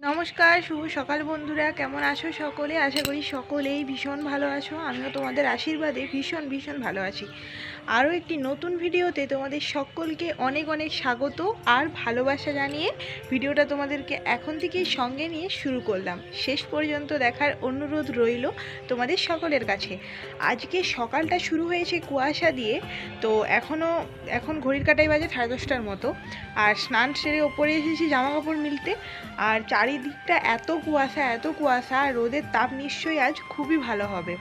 নমস্কার, শুভ সকাল বন্ধুরা। কেমন আছো সকলে? আশা করি সকলেই ভীষণ ভালো আছো। আমিও তোমাদের আশীর্বাদে ভীষণ ভীষণ ভালো আছি। আরও একটি নতুন ভিডিওতে তোমাদের সকলকে অনেক অনেক স্বাগত আর ভালোবাসা জানিয়ে ভিডিওটা তোমাদেরকে এখন থেকেই সঙ্গে নিয়ে শুরু করলাম। শেষ পর্যন্ত দেখার অনুরোধ রইল তোমাদের সকলের কাছে। আজকে সকালটা শুরু হয়েছে কুয়াশা দিয়ে। তো এখন ঘড়ির কাঁটায় বাজে 10:30টার মতো। আর স্নান সেরে ওপরে এসেছি জামা কাপড় মিলতে। আর চারিদিকটা এত কুয়াশা, রোদের তাপ নিশ্চয়ই আজ খুবই ভালো হবে।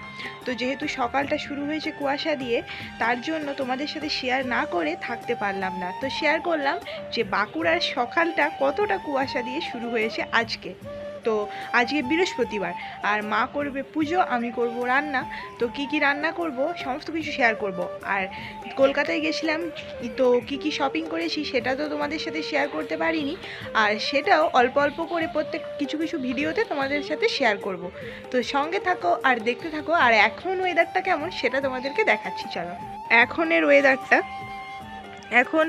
তো যেহেতু সকালটা শুরু হয়েছে কুয়াশা দিয়ে, তার জন্য তোমাদের সাথে শেয়ার না করে থাকতে পারলাম না। তো শেয়ার করলাম যে বাঁকুড়ার সকালটা কতটা কুয়াশা দিয়ে শুরু হয়েছে আজকে। তো আজকে বৃহস্পতিবার, আর মা করবে পুজো, আমি করব রান্না। তো কি কি রান্না করব সমস্ত কিছু শেয়ার করব। আর কলকাতায় গেছিলাম, তো কি কি শপিং করেছি সেটা তো তোমাদের সাথে শেয়ার করতে পারিনি। আর সেটাও অল্প অল্প করে প্রত্যেক কিছু কিছু ভিডিওতে তোমাদের সাথে শেয়ার করব। তো সঙ্গে থাকো আর দেখতে থাকো। আর এখন ওয়েদারটা কেমন সেটা তোমাদেরকে দেখাচ্ছি। চলো, এখনের ওয়েদারটা, এখন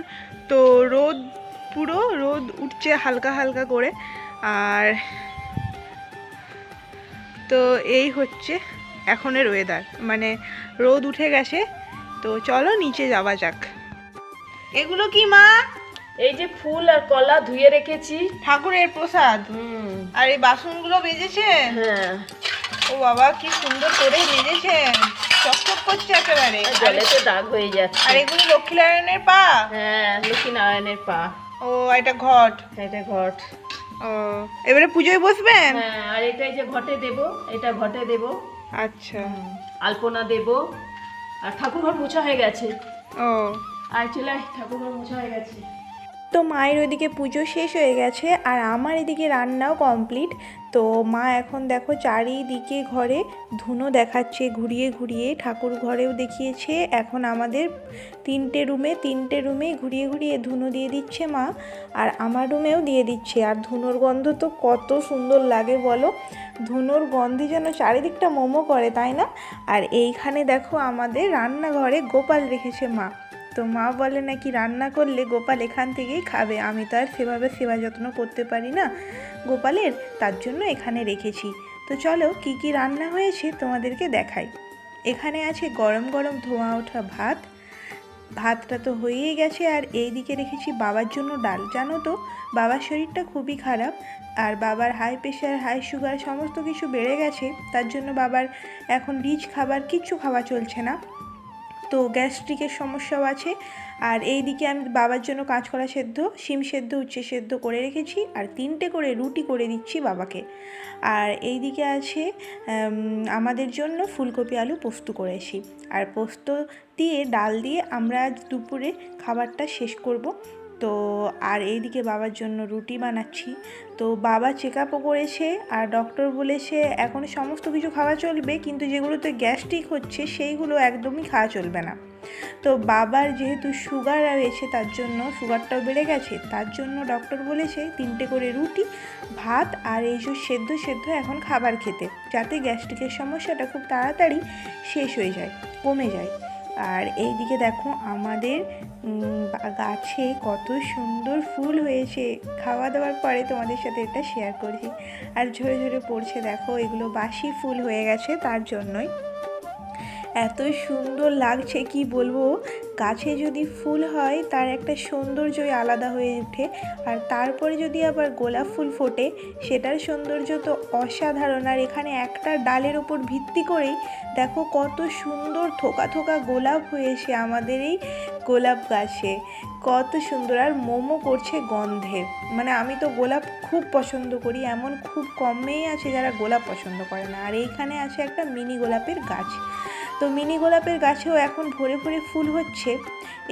তো পুরো রোদ উঠছে হালকা হালকা করে। আর তো এই হচ্ছে এখনের ওয়েদার, মানে রোদ উঠে গেছে। তো চলো নিচে যাওয়া যাক। এগুলো কি মা? এই যে ফুল আর কলা ধুয়ে রেখেছি, ঠাকুরের প্রসাদ। আর এই বাসনগুলো বেজেছে? হ্যাঁ। ও বাবা, কি সুন্দর করে বেজেছেন, চকচক করছে একেবারে, জলেতে দাগ হয়ে যাচ্ছে। আর এগুলো লক্ষ্মীনারায়ণের পা? হ্যাঁ, লক্ষ্মী নারায়ণের পা। ও, এটা ঘট। এটা ঘট। ও, এবারে পুজোয় বসবেন? হ্যাঁ, আর এটাই যে ঘটে দেব, এটা ঘটে দেব। আচ্ছা। আলপনা দেব। আর ঠাকুর ঘর মোছা হয়ে গেছে। ও, আর চলে ঠাকুর ঘর মোছা হয়ে গেছে। তো মায়ের ওইদিকে পুজো শেষ হয়ে গেছে আর আমার এদিকে রান্নাও কমপ্লিট। তো মা এখন দেখো চারিদিকে ঘরে ধুনো দেখাচ্ছে, ঘুরিয়ে ঘুরিয়ে ঠাকুর ঘরেও দেখিয়েছে। এখন আমাদের তিনটে রুমে ঘুরিয়ে ঘুরিয়ে ধুনো দিয়ে দিচ্ছে মা, আর আমার রুমেও দিয়ে দিচ্ছে। আর ধুনোর গন্ধ তো কত সুন্দর লাগে বলো, ধুনোর গন্ধে যেন চারিদিকটা মোমো করে, তাই না? আর এইখানে দেখো আমাদের রান্নাঘরে গোপাল রেখেছে মা। তো মা বলে নাকি রান্না করলে গোপাল এখান থেকেই খাবে। আমি তো আর সেভাবে সেবা যত্ন করতে পারি না গোপালের, তার জন্য এখানে রেখেছি। তো চলো কি কি রান্না হয়েছে তোমাদেরকে দেখাই। এখানে আছে গরম গরম ধোঁয়া ওঠা ভাতটা তো হয়েই গেছে। আর এই দিকে রেখেছি বাবার জন্য ডাল। জানো তো বাবার শরীরটা খুবই খারাপ, আর বাবার হাই প্রেশার, হাই সুগার সমস্ত কিছু বেড়ে গেছে। তার জন্য বাবার এখন রিচ খাবার কিচ্ছু খাওয়া চলছে না, তো গ্যাস্ট্রিকের সমস্যাও আছে। আর এই দিকে আমি বাবার জন্য কাঁচকলা সেদ্ধ, শিম সেদ্ধ, উচ্ছে সেদ্ধ করে রেখেছি, আর 3টে করে রুটি করে দিচ্ছি বাবাকে। আর এই দিকে আছে আমাদের জন্য ফুলকপি আলু পোস্ত করেছি। আর পোস্ত দিয়ে ডাল দিয়ে আমরা আজ দুপুরে খাবারটা শেষ করব। তো আর এইদিকে বাবার জন্য রুটি বানাচ্ছি। তো বাবা চেক আপও করেছে, আর ডক্টর বলেছে এখন সমস্ত কিছু খাওয়া চলবে, কিন্তু যেগুলোতে গ্যাস্ট্রিক হচ্ছে সেইগুলো একদমই খাওয়া চলবে না। তো বাবার যেহেতু সুগার রয়েছে, তার জন্য সুগারটাও বেড়ে গেছে, তার জন্য ডক্টর বলেছে 3টে করে রুটি, ভাত আর এই যে সেদ্ধ এখন খাবার খেতে, যাতে গ্যাস্ট্রিকের সমস্যাটা খুব তাড়াতাড়ি শেষ হয়ে যায়, কমে যায়। আর এই দিকে দেখো আমাদের গাছে কত সুন্দর ফুল হয়েছে। খাওয়া দাওয়ার পরে তোমাদের সাথে এটা শেয়ার করছি। আর ঝরে ঝরে পড়ছে দেখো, এগুলো বাসি ফুল হয়ে গেছে, তার জন্যই এত সুন্দর লাগছে কি বলবো। গাছে যদি ফুল হয় তার একটা সৌন্দর্যই আলাদা হয়ে ওঠে, আর তারপরে যদি আবার গোলাপ ফুল ফোটে সেটার সৌন্দর্য তো অসাধারণ। আর এখানে একটা ডালের ওপর ভিত্তি করেই দেখো কত সুন্দর থোকা থোকা গোলাপ হয়েছে আমাদের এই গোলাপ গাছে, কত সুন্দর। আর মোমো করছে গন্ধে, মানে আমি তো গোলাপ খুব পছন্দ করি, এমন খুব কম মেয়ে আছে যারা গোলাপ পছন্দ করে না। আর এইখানে আছে একটা মিনি গোলাপের গাছ, তো মিনি গোলাপের গাছেও এখন ভরে ভরে ফুল হচ্ছে।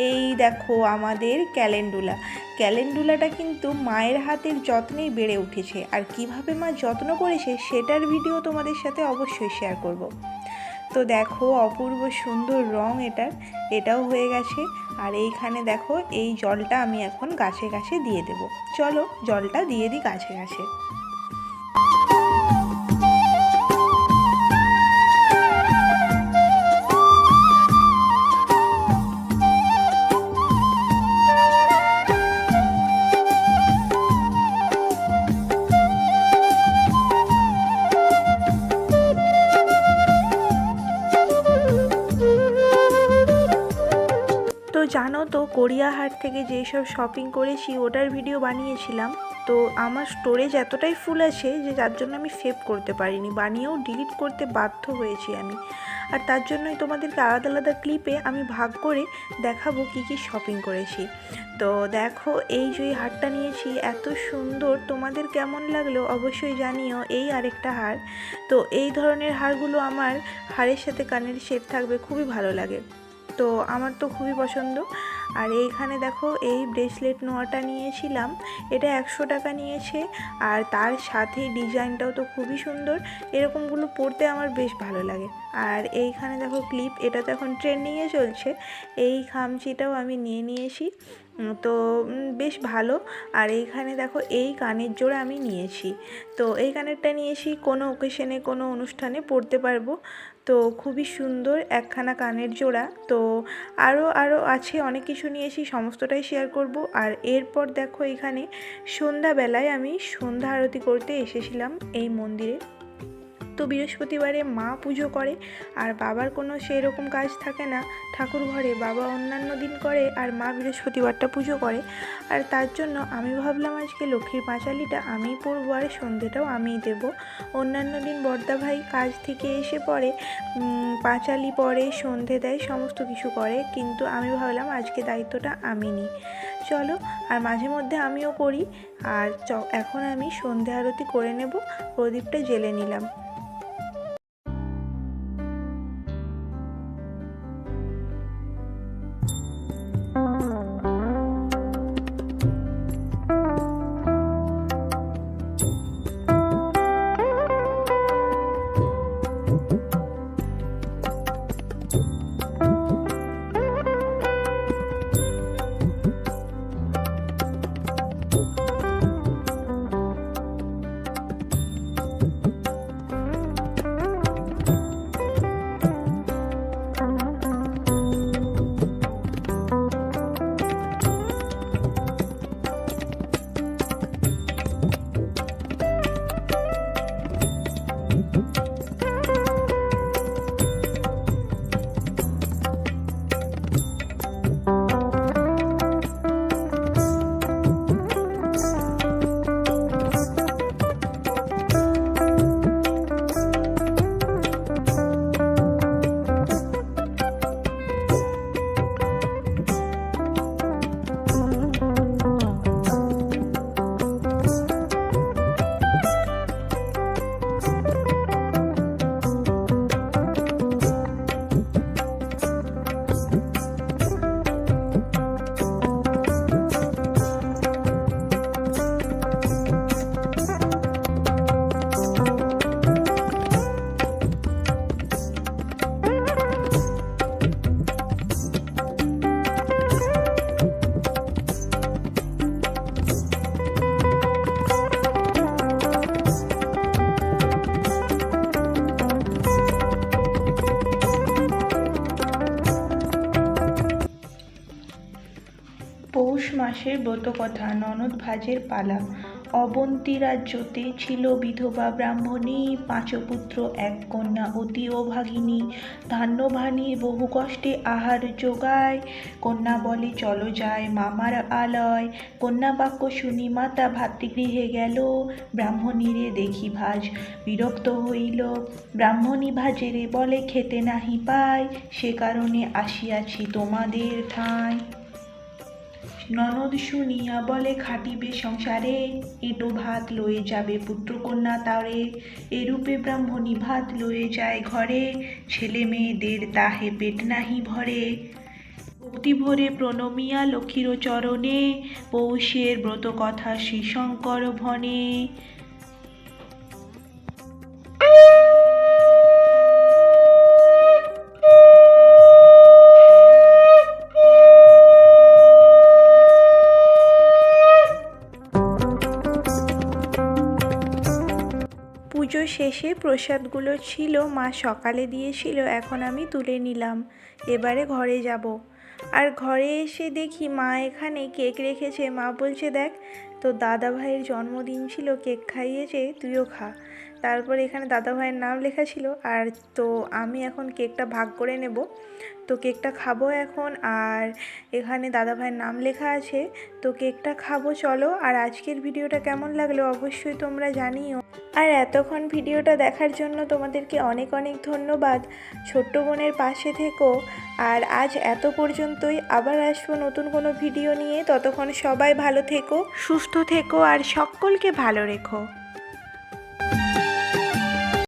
এই দেখো আমাদের ক্যালেন্ডুলাটা কিন্তু মায়ের হাতের যত্নেই বেড়ে উঠেছে, আর কিভাবে মা যত্ন করেছে সেটার ভিডিও তোমাদের সাথে অবশ্যই শেয়ার করব। তো দেখো অপূর্ব সুন্দর রং এটাও হয়ে গেছে। আর এইখানে দেখো এই জলটা আমি এখন গাছে গাছে দিয়ে দেব। চলো জলটা দিয়ে দিই গাছে গাছে। তো জানো তো গড়িয়াহাট থেকে যেসব শপিং করেছি ওটার ভিডিও বানিয়েছিলাম। তো আমার স্টোরেজ এতটাই ফুল আছে যে যার জন্য আমি সেভ করতে পারিনি, বানিয়েও ডিলিট করতে বাধ্য হয়েছি আমি। আর তার জন্যই তোমাদেরকে আলাদা আলাদা ক্লিপে আমি ভাগ করে দেখাবো কি কি শপিং করেছি। তো দেখো এই যে হারটা নিয়েছি এত সুন্দর, তোমাদের কেমন লাগলো অবশ্যই জানিও। এই আরেকটা হার। তো এই ধরনের হারগুলো আমার হারের সাথে কানের সেট থাকবে, খুবই ভালো লাগে, তো আমার তো খুবই পছন্দ। আর এইখানে দেখো এই ব্রেসলেট নোয়াটা নিয়েছিলাম, এটা 100 টাকা নিয়েছে। আর তার সাথে ডিজাইনটাও তো খুবই সুন্দর, এরকমগুলো পরতে আমার বেশ ভালো লাগে। আর এইখানে দেখো ক্লিপ, এটা তো এখন ট্রেন্ডিংয়ে চলছে, এই খামচিটাও আমি নিয়ে নিয়েছি, তো বেশ ভালো। আর এইখানে দেখো এই কানের জোড়া আমি নিয়েছি, তো এই কানেরটা নিয়েছি কোনো ওকেশনে কোনো অনুষ্ঠানে পরতে পারবো, তো খুবই সুন্দর একখানা কানের জোড়া। তো আরও আছে, অনেক কিছু নিয়েছি, সমস্তটাই শেয়ার করব। আর এরপর দেখো এখানে সন্ধ্যাবেলায় আমি সন্ধ্যা আরতি করতে এসেছিলাম এই মন্দিরে। তো বৃহস্পতিবারে মা পুজো করে আর বাবার কোনো সেই রকম কাজ থাকে না ঠাকুর ঘরে, বাবা অন্যান্য দিন করে আর মা বৃহস্পতিবারটা পুজো করে। আর তার জন্য আমি ভাবলাম আজকে লক্ষ্মীর পাঁচালিটা আমিই পরবো আর সন্ধেটাও আমিই দেব। অন্যান্য দিন বড়দা ভাই কাজ থেকে এসে পরে পাঁচালি পরে, সন্ধে দেয়, সমস্ত কিছু করে, কিন্তু আমি ভাবলাম আজকে দায়িত্বটা আমি নিই, চলো। আর মাঝে মধ্যে আমিও করি। আর এখন আমি সন্ধে আরতি করে নেব, প্রদীপটা জ্বেলে নিলাম। পৌষ মাসের ব্রতকথা, ননদ ভাজের পালা। অবন্তী রাজ্যতে ছিল বিধবা ব্রাহ্মণী, 5 পুত্র 1 কন্যা অতি অভাগিনী। ধান্যভানি বহু কষ্টে আহার জোগায়, কন্যা বলে চলো যায় মামার আলয়। কন্যা বাক্য শুনি মাতা ভাতৃগৃহে গেল, ব্রাহ্মণীরে দেখি ভাজ বিরক্ত হইল। ব্রাহ্মণী ভাজেরে বলে খেতে নাহি পায়, সে কারণে আসিয়াছি তোমাদের ঠাঁই। ননদ শুনিয়া বলে খাটিবে সংসারে, এঁটো ভাত লয়ে যাবে পুত্রকন্যা তারে। এরূপে ব্রাহ্মণী ভাত লয়ে যায় ঘরে, ছেলে মেয়েদের তাহে পেট নাহি ভরে। ভক্তি ভরে প্রণমিয়া লক্ষ্মীর চরণে, পৌষের ব্রত কথা শ্রী শঙ্কর ভনে। শেষে প্রসাদগুলো ছিল মা সকালে দিয়েছিল, এখন আমি তুলে নিলাম। এবারে ঘরে যাব। আর ঘরে এসে দেখি মা এখানে কেক রেখেছে। মা বলছে, দেখ তো দাদা ভাইয়ের জন্মদিন ছিল, কেক খাইয়েছে, তুইও খা। তারপর এখানে দাদা ভাইয়ের নাম লেখা ছিল। আর তো আমি এখন কেকটা ভাগ করে নেব। তো কেকটা খাবো এখন। আর এখানে দাদা ভাইয়ের নাম লেখা আছে, তো কেকটা খাবো। চলো। আর আজকের ভিডিওটা কেমন লাগলো অবশ্যই তোমরা জানিও। আর এতক্ষণ ভিডিওটা দেখার জন্য তোমাদেরকে অনেক অনেক ধন্যবাদ। ছোট্ট বোনের পাশে থেকো। আর আজ এত পর্যন্তই। আবার আসবো নতুন কোনো ভিডিও নিয়ে। ততক্ষণ সবাই ভালো থেকো, সুস্থ থেকো আর সকলকে ভালো রেখো।